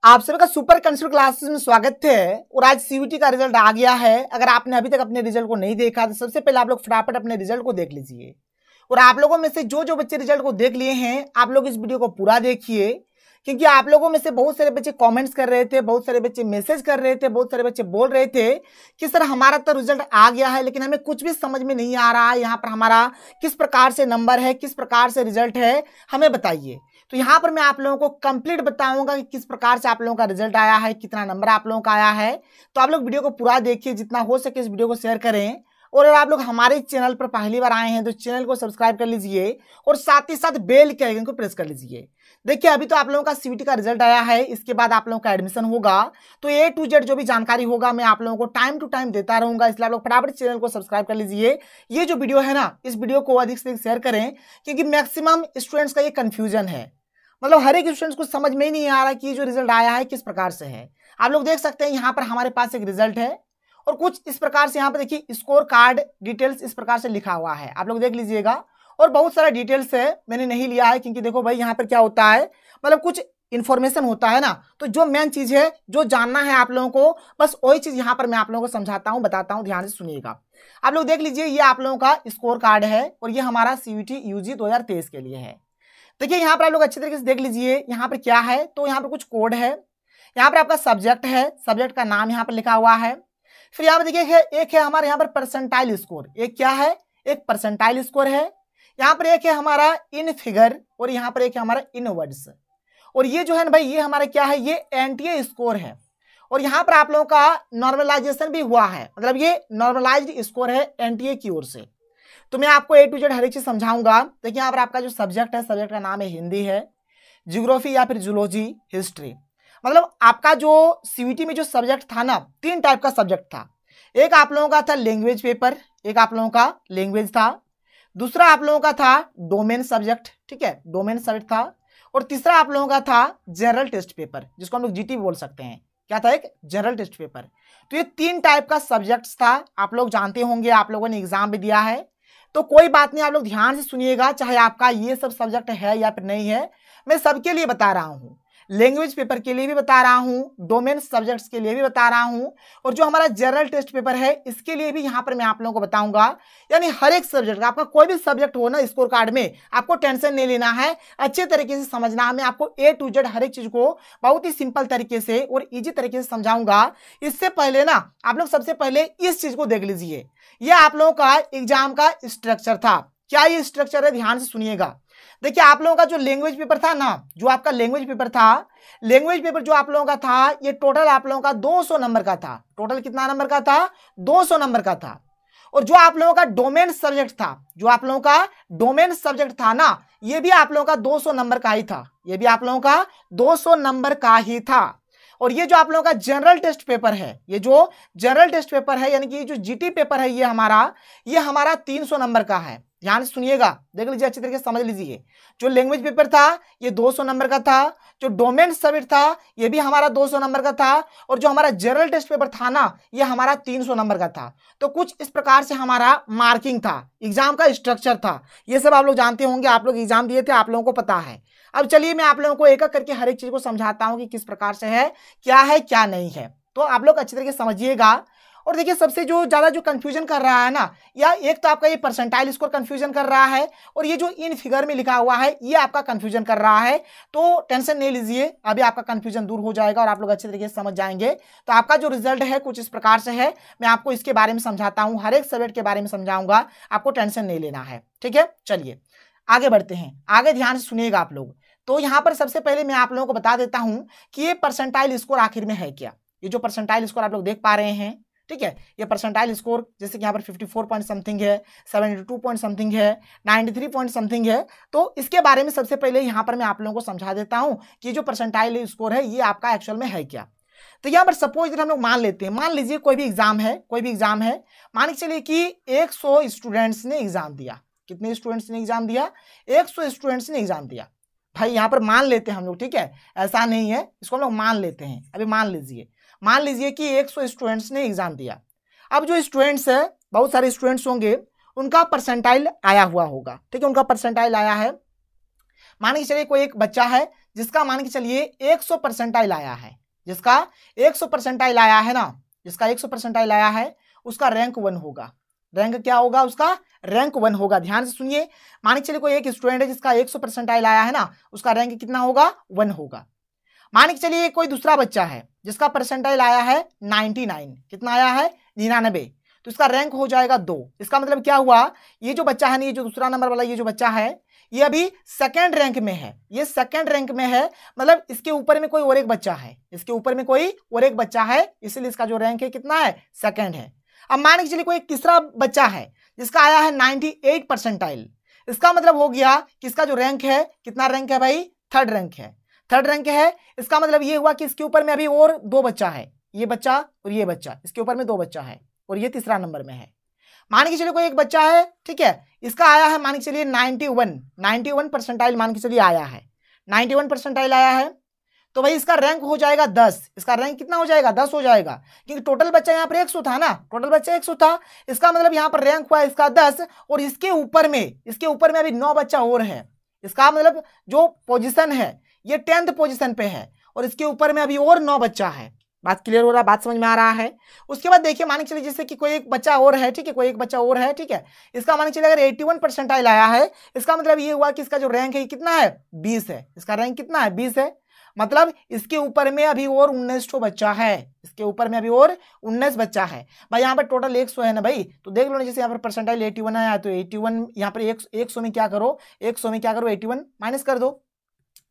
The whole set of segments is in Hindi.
आप सभी का सुपर कंसेप्ट क्लासेस में स्वागत है। और आज सीयूटी का रिजल्ट आ गया है। अगर आपने अभी तक अपने रिजल्ट को नहीं देखा तो सबसे पहले आप लोग फटाफट अपने रिजल्ट को देख लीजिए। और आप लोगों में से जो जो बच्चे रिजल्ट को देख लिए हैं, आप लोग इस वीडियो को पूरा देखिए, क्योंकि आप लोगों में से बहुत सारे बच्चे कमेंट्स कर रहे थे, बहुत सारे बच्चे मैसेज कर रहे थे, बहुत सारे बच्चे बोल रहे थे कि सर हमारा तो रिजल्ट आ गया है लेकिन हमें कुछ भी समझ में नहीं आ रहा है, यहाँ पर हमारा किस प्रकार से नंबर है, किस प्रकार से रिजल्ट है, हमें बताइए। तो यहाँ पर मैं आप लोगों को कंप्लीट बताऊंगा कि किस प्रकार से आप लोगों का रिजल्ट आया है, कितना नंबर आप लोगों का आया है। तो आप लोग वीडियो को पूरा देखिए, जितना हो सके इस वीडियो को शेयर करें। और अगर आप लोग हमारे चैनल पर पहली बार आए हैं तो चैनल को सब्सक्राइब कर लीजिए और साथ ही साथ बेल के आइकन को प्रेस कर लीजिए। देखिए अभी तो आप लोगों का सीयूटी का रिजल्ट आया है, इसके बाद आप लोगों का एडमिशन होगा, तो ए टू जेड जो भी जानकारी होगा मैं आप लोगों को टाइम टू टाइम देता रहूंगा। इसलिए आप लोग फटाफट चैनल को सब्सक्राइब कर लीजिए। ये जो वीडियो है ना, इस वीडियो को अधिक से अधिक शेयर करें, क्योंकि मैक्सिमम स्टूडेंट्स का ये कंफ्यूजन है। मतलब हर एक स्टूडेंट्स को समझ में ही नहीं आ रहा कि जो रिजल्ट आया है किस प्रकार से है। आप लोग देख सकते हैं यहाँ पर हमारे पास एक रिजल्ट है और कुछ इस प्रकार से यहाँ पर देखिए स्कोर कार्ड डिटेल्स इस प्रकार से लिखा हुआ है, आप लोग देख लीजिएगा। और बहुत सारा डिटेल्स है, मैंने नहीं लिया है क्योंकि देखो भाई यहाँ पर क्या होता है, मतलब कुछ इन्फॉर्मेशन होता है ना, तो जो मेन चीज है, जो जानना है आप लोगों को, बस वही चीज यहाँ पर मैं आप लोगों को समझाता हूँ, बताता हूँ, ध्यान से सुनिएगा। आप लोग देख लीजिए, ये आप लोगों का स्कोर कार्ड है और ये हमारा सीयूटी यूजी 2023 के लिए है। देखिए यहाँ पर आप लोग अच्छे तरीके से देख लीजिए, यहाँ पर क्या है, तो यहाँ पर कुछ कोड है, यहाँ पर आपका सब्जेक्ट है, सब्जेक्ट का नाम यहाँ पर लिखा हुआ है। फिर यहाँ पर देखिए एक है हमारे यहाँ पर परसेंटाइल स्कोर, एक क्या है, एक परसेंटाइल स्कोर है। यहाँ पर एक है हमारा इन फिगर और यहाँ पर एक है हमारा इन वर्ड्स। और ये जो है ना भाई, ये हमारा क्या है, ये एनटीए स्कोर है। और यहाँ पर आप लोगों का नॉर्मलाइजेशन भी हुआ है, मतलब ये नॉर्मलाइज्ड स्कोर है एनटीए की ओर से। तो मैं आपको ए टू जेड हर एक चीज समझाऊंगा। देखिए यहाँ पर आपका जो सब्जेक्ट है, सब्जेक्ट का नाम है हिंदी है, ज्योग्राफी या फिर जूलॉजी, हिस्ट्री। मतलब आपका जो सीयूटी में जो सब्जेक्ट था ना, 3 टाइप का सब्जेक्ट था। एक आप लोगों का था लैंग्वेज पेपर, एक आप लोगों का लैंग्वेज था, दूसरा आप लोगों का था डोमेन सब्जेक्ट, ठीक है, डोमेन सब्जेक्ट था, और तीसरा आप लोगों का था जनरल टेस्ट पेपर, जिसको हम लोग जीटी बोल सकते हैं। क्या था, एक जनरल टेस्ट पेपर। तो ये 3 टाइप का सब्जेक्ट था, आप लोग जानते होंगे, आप लोगों ने एग्जाम भी दिया है। तो कोई बात नहीं, आप लोग ध्यान से सुनिएगा, चाहे आपका ये सब सब्जेक्ट है या फिर नहीं है, मैं सबके लिए बता रहा हूँ। लैंग्वेज पेपर के लिए भी बता रहा हूँ, डोमेन सब्जेक्ट्स के लिए भी बता रहा हूँ, और जो हमारा जनरल टेस्ट पेपर है इसके लिए भी यहाँ पर मैं आप लोगों को बताऊंगा। यानी हर एक सब्जेक्ट का, आपका कोई भी सब्जेक्ट हो ना स्कोर कार्ड में, आपको टेंशन नहीं लेना है, अच्छे तरीके से समझना है। मैं आपको ए टू जेड हर एक चीज को बहुत ही सिंपल तरीके से और ईजी तरीके से समझाऊंगा। इससे पहले ना आप लोग सबसे पहले इस चीज को देख लीजिए, ये आप लोगों का एग्जाम का स्ट्रक्चर था। क्या ये स्ट्रक्चर है, ध्यान से सुनिएगा। देखिए आप लोगों का जो लैंग्वेज पेपर था ना, जो आपका लैंग्वेज पेपर था, लैंग्वेज पेपर जो आप लोगों का था, ये टोटल आप लोगों का 200 नंबर का था। टोटल कितना नंबर का था, 200 नंबर का था। और जो आप लोगों का डोमेन सब्जेक्ट था, जो आप लोगों का डोमेन सब्जेक्ट था ना, ये भी आप लोगों का 200 नंबर का ही था, ये भी आप लोगों का 200 नंबर का ही था। और ये जो आप लोगों का जनरल टेस्ट पेपर है, ये जो जनरल टेस्ट पेपर है, यानी कि जो जीटी पेपर है, ये हमारा 300 नंबर का है। ध्यान से सुनिएगा, देख लीजिए, अच्छी तरीके से समझ लीजिए। जो लैंग्वेज पेपर था ये 200 नंबर का था, जो डोमेन सब्जेक्ट था ये भी हमारा 200 नंबर का था, और जो हमारा जनरल टेस्ट पेपर था ना, ये हमारा 300 नंबर का था। तो कुछ इस प्रकार से हमारा मार्किंग था, एग्जाम का स्ट्रक्चर था। ये सब आप लोग जानते होंगे, आप लोग एग्जाम दिए थे, आप लोगों को पता है। अब चलिए मैं आप लोगों को एक एक करके हर एक चीज को समझाता हूं कि किस प्रकार से है, क्या नहीं है। तो आप लोग अच्छी तरीके से समझिएगा। और देखिए सबसे जो ज्यादा जो कंफ्यूजन कर रहा है ना, या एक तो आपका ये परसेंटाइल स्कोर कंफ्यूजन कर रहा है, और ये जो इन फिगर में लिखा हुआ है ये आपका कंफ्यूजन कर रहा है। तो टेंशन नहीं लीजिए, अभी आपका कंफ्यूजन दूर हो जाएगा और आप लोग अच्छे तरीके से समझ जाएंगे। तो आपका जो रिजल्ट है कुछ इस प्रकार से है, मैं आपको इसके बारे में समझाता हूँ, हर एक सब्जेक्ट के बारे में समझाऊंगा, आपको टेंशन नहीं लेना है, ठीक है। चलिए आगे बढ़ते हैं, आगे ध्यान से सुनिएगा आप लोग। तो यहाँ पर सबसे पहले मैं आप लोगों को बता देता हूँ कि ये परसेंटाइल स्कोर आखिर में है क्या। ये जो परसेंटाइल स्कोर आप लोग देख पा रहे हैं, ठीक है, ये परसेंटाइल स्कोर जैसे कि यहाँ पर 54 पॉइंट समथिंग है, 72 पॉइंट समथिंग है, 93 पॉइंट समथिंग है। तो इसके बारे में सबसे पहले यहाँ पर मैं आप लोगों को समझा देता हूँ कि जो परसेंटाइल स्कोर है ये आपका एक्चुअल में है क्या। तो यहाँ पर सपोज हम लोग मान लेते हैं, मान लीजिए कोई भी एग्जाम है, मान के चलिए कि 100 स्टूडेंट्स ने एग्जाम दिया। कितने स्टूडेंट्स ने एग्जाम दिया, 100 स्टूडेंट्स ने एग्जाम दिया। भाई यहाँ पर मान लेते हैं हम लोग, ठीक है, ऐसा नहीं है, इसको हम लोग मान लेते हैं। अभी मान लीजिए कि 100 स्टूडेंट्स ने एग्जाम दिया। अब जो स्टूडेंट्स है, बहुत सारे स्टूडेंट्स होंगे, उनका परसेंटाइल आया हुआ होगा, ठीक है, उनका परसेंटाइल आया है। मान के चलिए कोई एक बच्चा है जिसका मान के चलिए 100 परसेंटाइल आया है, जिसका 100 परसेंटाइल आया है ना, जिसका 100 परसेंटाइल आया है उसका रैंक 1 होगा। रैंक क्या होगा उसका? रैंक 1 होगा। ध्यान से सुनिए, मान के चलिए कोई एक स्टूडेंट है जिसका 100 परसेंटाइल आया है ना, उसका रैंक कितना होगा? 1 होगा। मान के चलिए कोई दूसरा बच्चा है जिसका परसेंटाइल आया है 99, कितना आया है? 99, तो इसका रैंक हो जाएगा 2। इसका मतलब क्या हुआ, ये जो बच्चा है ना, ये जो दूसरा नंबर वाला ये जो बच्चा है, ये अभी सेकंड रैंक में है, ये सेकंड रैंक में है, मतलब इसके ऊपर में कोई और एक बच्चा है, इसके ऊपर में कोई और एक बच्चा है, इसलिए इसका जो रैंक है कितना है? सेकंड है। अब मान के चलिए कोई एक तीसरा बच्चा है जिसका आया है 98 परसेंटाइल, इसका मतलब हो गया कि इसका जो रैंक है, कितना रैंक है भाई? थर्ड रैंक है, थर्ड रैंक है। इसका मतलब ये हुआ कि इसके ऊपर में अभी और 2 बच्चा है, ये बच्चा और ये बच्चा, इसके ऊपर में 2 बच्चा है और ये तीसरा नंबर में है। मान के चलिए कोई एक बच्चा है, ठीक है, इसका आया है मान के चलिए 91 परसेंटाइल, मान के चलिए आया है 91 परसेंटाइल आया है, तो भाई इसका रैंक हो जाएगा 10। इसका रैंक कितना हो जाएगा? 10 हो जाएगा, क्योंकि टोटल बच्चा यहाँ पर 100 था ना, टोटल बच्चा 100 था, इसका मतलब यहाँ पर रैंक हुआ इसका 10, और इसके ऊपर में अभी 9 बच्चा और है। इसका मतलब जो पोजीशन है ये 10th पोजीशन पे है, और इसके ऊपर में अभी और 9 बच्चा है। बात क्लियर हो रहा है? बात समझ में आ रहा है? उसके बाद देखिए, मान के चलिए जैसे कि कोई एक बच्चा और है, ठीक है, कोई एक बच्चा और है, ठीक है, इसका मान के चलिए अगर 81 परसेंटाइल आया है, इसका मतलब ये हुआ कि इसका जो रैंक है कितना है? 20 है। इसका रैंक कितना है? 20 है। मतलब इसके ऊपर में अभी और 19 बच्चा है, इसके ऊपर में अभी और 19 बच्चा है। भाई यहाँ पर टोटल 100 है ना भाई, तो देख लो ना, जैसे यहाँ पर परसेंटाइल 81 आया, तो 81 यहाँ पर 100 में क्या करो, 81 माइनस कर दो,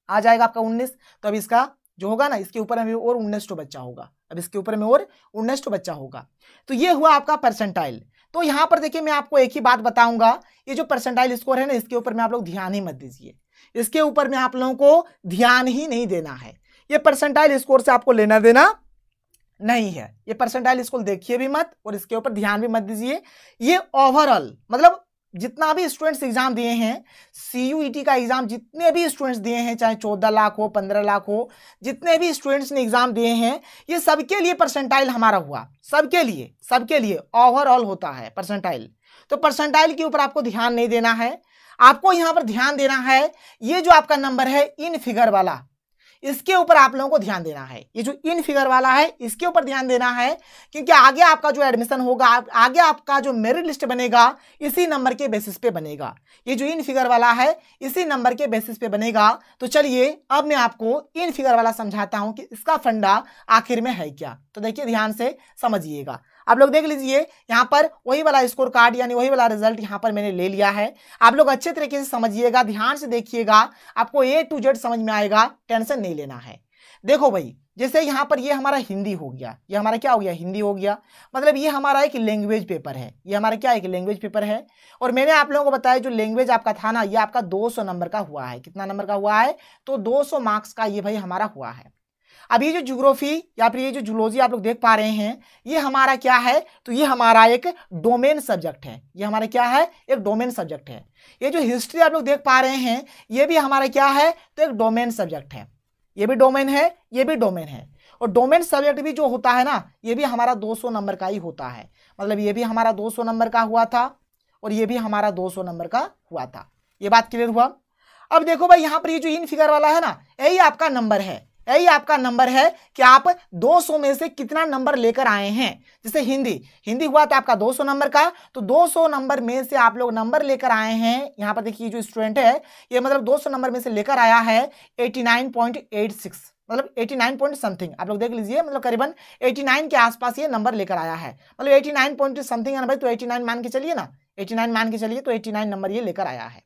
आ जाएगा आपका 19। तो अब इसका जो होगा ना, इसके ऊपर में और 19 बच्चा होगा, अब इसके ऊपर में और 19 बच्चा होगा। तो ये हुआ आपका परसेंटाइल। तो यहाँ पर देखिए, मैं आपको एक ही बात बताऊंगा, ये जो परसेंटाइल स्कोर है ना, इसके ऊपर में आप लोग ध्यान ही मत दीजिए, इसके ऊपर में आप लोगों को ध्यान ही नहीं देना है। ये परसेंटाइल स्कोर से आपको लेना देना नहीं है, ये परसेंटाइल स्कोर देखिए भी मत और इसके ऊपर ध्यान भी मत दीजिए। ये ओवरऑल मतलब जितना भी स्टूडेंट्स एग्जाम दिए हैं, CUET का एग्जाम जितने भी स्टूडेंट्स दिए हैं, चाहे 14 लाख हो, 15 लाख हो, जितने भी स्टूडेंट्स ने एग्जाम दिए हैं, ये सबके लिए परसेंटाइल हमारा हुआ, सबके लिए ओवरऑल होता है परसेंटाइल। तो परसेंटाइल के ऊपर आपको ध्यान नहीं देना है, आपको यहां पर ध्यान देना है ये जो आपका नंबर है इन फिगर वाला, इसके ऊपर आप लोगों को ध्यान देना है। ये जो इन फिगर वाला है इसके ऊपर ध्यान देना है, क्योंकि आगे आपका जो एडमिशन होगा, आगे आपका जो मेरिट लिस्ट बनेगा, इसी नंबर के बेसिस पे बनेगा। ये जो इन फिगर वाला है इसी नंबर के बेसिस पे बनेगा। तो चलिए अब मैं आपको इन फिगर वाला समझाता हूं कि इसका फंडा आखिर में है क्या। तो देखिए ध्यान से समझिएगा, आप लोग देख लीजिए, यहाँ पर वही वाला स्कोर कार्ड यानी वही वाला रिजल्ट यहाँ पर मैंने ले लिया है। आप लोग अच्छे तरीके से समझिएगा, ध्यान से देखिएगा, आपको A to Z समझ में आएगा, टेंशन नहीं लेना है। देखो भाई, जैसे यहाँ पर ये हमारा हिंदी हो गया, ये हमारा क्या हो गया? हिंदी हो गया। मतलब ये हमारा एक लैंग्वेज पेपर है, ये हमारा क्या है? एक लैंग्वेज पेपर है। और मैंने आप लोगों को बताया जो लैंग्वेज आपका था ना, ये आपका 200 नंबर का हुआ है। कितना नंबर का हुआ है? तो 200 मार्क्स का ये भाई हमारा हुआ है। अब ये जो ज्योग्राफी या फिर ये जो जूलॉजी आप लोग देख पा रहे हैं, ये हमारा क्या है? तो ये हमारा एक डोमेन सब्जेक्ट है, ये हमारा क्या है? एक डोमेन सब्जेक्ट है। ये जो हिस्ट्री आप लोग देख पा रहे हैं, ये भी हमारा क्या है? तो एक डोमेन सब्जेक्ट है। ये भी डोमेन है, ये भी डोमेन है। और डोमेन सब्जेक्ट भी जो होता है ना, ये भी हमारा 200 नंबर का ही होता है। मतलब ये भी हमारा 200 नंबर का हुआ था और ये भी हमारा 200 नंबर का हुआ था। ये बात क्लियर हुआ? अब देखो भाई, यहाँ पर ये जो इन फिगर वाला है ना, यही आपका नंबर है, यही आपका नंबर है कि आप 200 में से कितना नंबर लेकर आए हैं। जैसे हिंदी हुआ था आपका 200 नंबर का, तो 200 नंबर में से आप लोग नंबर लेकर आए हैं। यहाँ पर देखिए जो स्टूडेंट है, ये मतलब 200 नंबर में से लेकर आया है 89.86, मतलब 89 पॉइंट समथिंग। आप लोग देख लीजिए, मतलब करीबन 89 के आसपास ये नंबर लेकर आया है। मतलब 89 पॉइंट समथिंग है ना भाई, तो 89 मान के चलिए ना, 89 मान के चलिए, तो 89 नंबर ये लेकर आया है।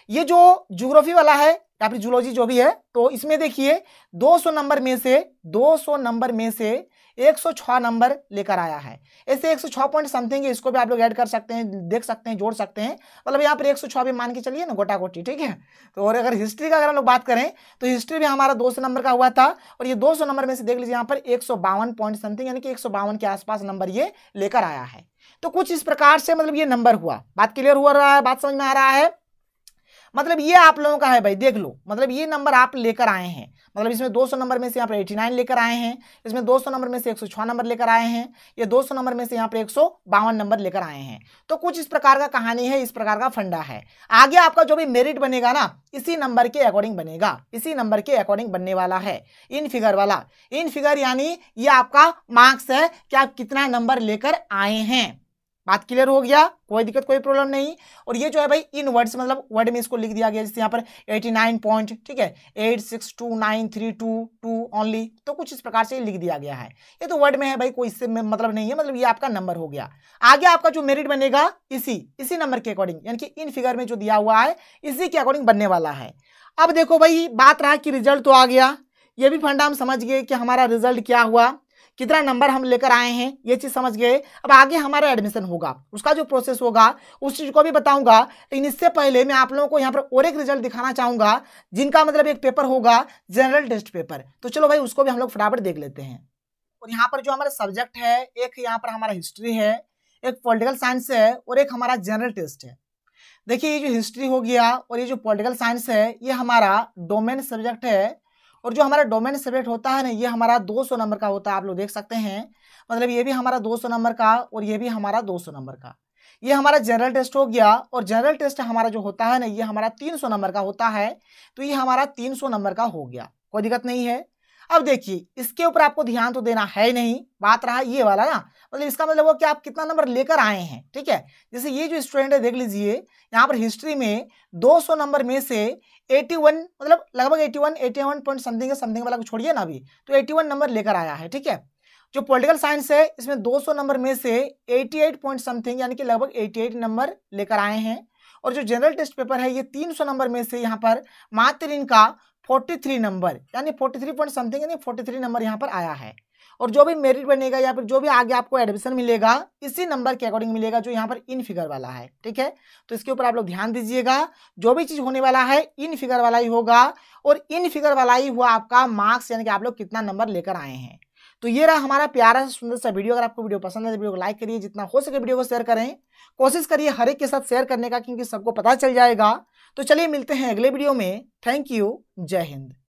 ये जो ज्योग्राफी वाला है या फिर जूलॉजी जो भी है, तो इसमें देखिए 200 नंबर में से 106 नंबर लेकर आया है। ऐसे 106 पॉइंट समथिंग है, इसको भी आप लोग ऐड कर सकते हैं, देख सकते हैं, जोड़ सकते हैं। मतलब यहाँ पर 106 भी मान के चलिए ना, गोटा गोटी, ठीक है। तो और अगर हिस्ट्री का अगर हम लोग बात करें, तो हिस्ट्री भी हमारा 200 नंबर का हुआ था, और ये 200 नंबर में से देख लीजिए यहाँ पर 152 पॉइंट समथिंग, यानी कि 152 के आसपास नंबर ये लेकर आया है। तो कुछ इस प्रकार से मतलब ये नंबर हुआ। बात क्लियर हो रहा है? बात समझ में आ रहा है? मतलब ये आप लोगों का है भाई, देख लो, मतलब ये नंबर आप लेकर आए हैं, मतलब इसमें 200 नंबर में से यहाँ पर 89 लेकर आए हैं, इसमें 200 नंबर में से 106 नंबर लेकर आए हैं, ये 200 नंबर में से यहाँ पर 152 नंबर लेकर आए हैं। तो कुछ इस प्रकार का कहानी है, इस प्रकार का फंडा है। आगे आपका जो भी मेरिट बनेगा ना, इसी नंबर के अकॉर्डिंग बनेगा, इसी नंबर के अकॉर्डिंग बनने वाला है। इन फिगर वाला, इन फिगर यानी ये आपका मार्क्स है कि आप कितना नंबर लेकर आए हैं। बात क्लियर हो गया, कोई दिक्कत कोई प्रॉब्लम नहीं। और ये जो है भाई इन वर्ड्स, मतलब वर्ड में इसको लिख दिया गया, जैसे यहाँ पर 89 पॉइंट, ठीक है, 862932 ओनली, तो कुछ इस प्रकार से लिख दिया गया है। ये तो वर्ड में है भाई, कोई इससे मतलब नहीं है, मतलब ये आपका नंबर हो गया। आगे आपका जो मेरिट बनेगा इसी नंबर के अकॉर्डिंग, यानी कि इन फिगर में जो दिया हुआ है इसी के अकॉर्डिंग बनने वाला है। अब देखो भाई, बात रहा कि रिजल्ट तो आ गया, ये भी फंडा हम समझ गए कि हमारा रिजल्ट क्या हुआ, कितना नंबर हम लेकर आए हैं, ये चीज समझ गए। अब आगे हमारा एडमिशन होगा, उसका जो प्रोसेस होगा उस चीज को भी बताऊंगा, लेकिन इससे पहले मैं आप लोगों को यहाँ पर और एक रिजल्ट दिखाना चाहूंगा, जिनका मतलब एक पेपर होगा जनरल टेस्ट पेपर। तो चलो भाई उसको भी हम लोग फटाफट देख लेते हैं। और यहाँ पर जो हमारा सब्जेक्ट है, एक यहाँ पर हमारा हिस्ट्री है, एक पॉलिटिकल साइंस है, और एक हमारा जनरल टेस्ट है। देखिए, ये जो हिस्ट्री हो गया और ये जो पॉलिटिकल साइंस है, ये हमारा डोमेन सब्जेक्ट है। और जो हमारा डोमेन सब्जेक्ट होता है ना, ये हमारा 200 नंबर का होता है, आप लोग देख सकते हैं, मतलब ये भी हमारा 200 नंबर का और ये भी हमारा 200 नंबर का। ये हमारा जनरल टेस्ट हो गया, और जनरल टेस्ट हमारा जो होता है ना, ये हमारा 300 नंबर का होता है, तो ये हमारा 300 नंबर का हो गया, कोई दिक्कत नहीं है। अब देखिए, इसके ऊपर आपको ध्यान तो देना है नहीं, बात रहा ये वाला ना, मतलब इसका मतलब वो कि आप कितना नंबर लेकर आए हैं, ठीक है। जैसे ये जो स्टूडेंट है, देख लीजिए यहाँ पर हिस्ट्री में 200 नंबर में से 81, मतलब लगभग 81 पॉइंट समथिंग वाला को छोड़िए ना अभी, तो 81 नंबर लेकर आया है, ठीक है। जो पॉलिटिकल साइंस है, इसमें 200 नंबर में से 88 पॉइंट समथिंग, यानी कि लगभग 88 नंबर लेकर आए हैं। और जो जनरल टेस्ट पेपर है, ये 300 नंबर में से यहाँ पर मात्र इनका 43 नंबर, यानी 43 पॉइंट समथिंग, यानी 43 नंबर यहाँ पर आया है। और जो भी मेरिट बनेगा या फिर जो भी आगे आपको एडमिशन मिलेगा, इसी नंबर के अकॉर्डिंग मिलेगा, जो यहाँ पर इन फिगर वाला है, ठीक है। तो इसके ऊपर आप लोग ध्यान दीजिएगा, जो भी चीज होने वाला है इन फिगर वाला ही होगा, और इन फिगर वाला ही हुआ आपका मार्क्स, यानी कि आप लोग कितना नंबर लेकर आए हैं। तो ये रहा हमारा प्यारा सुंदर सा वीडियो। अगर आपको वीडियो पसंद है तो वीडियो को लाइक करिए, जितना हो सके वीडियो को शेयर करें, कोशिश करिए हर एक के साथ शेयर करने का, क्योंकि सबको पता चल जाएगा। तो चलिए मिलते हैं अगले वीडियो में। थैंक यू, जय हिंद।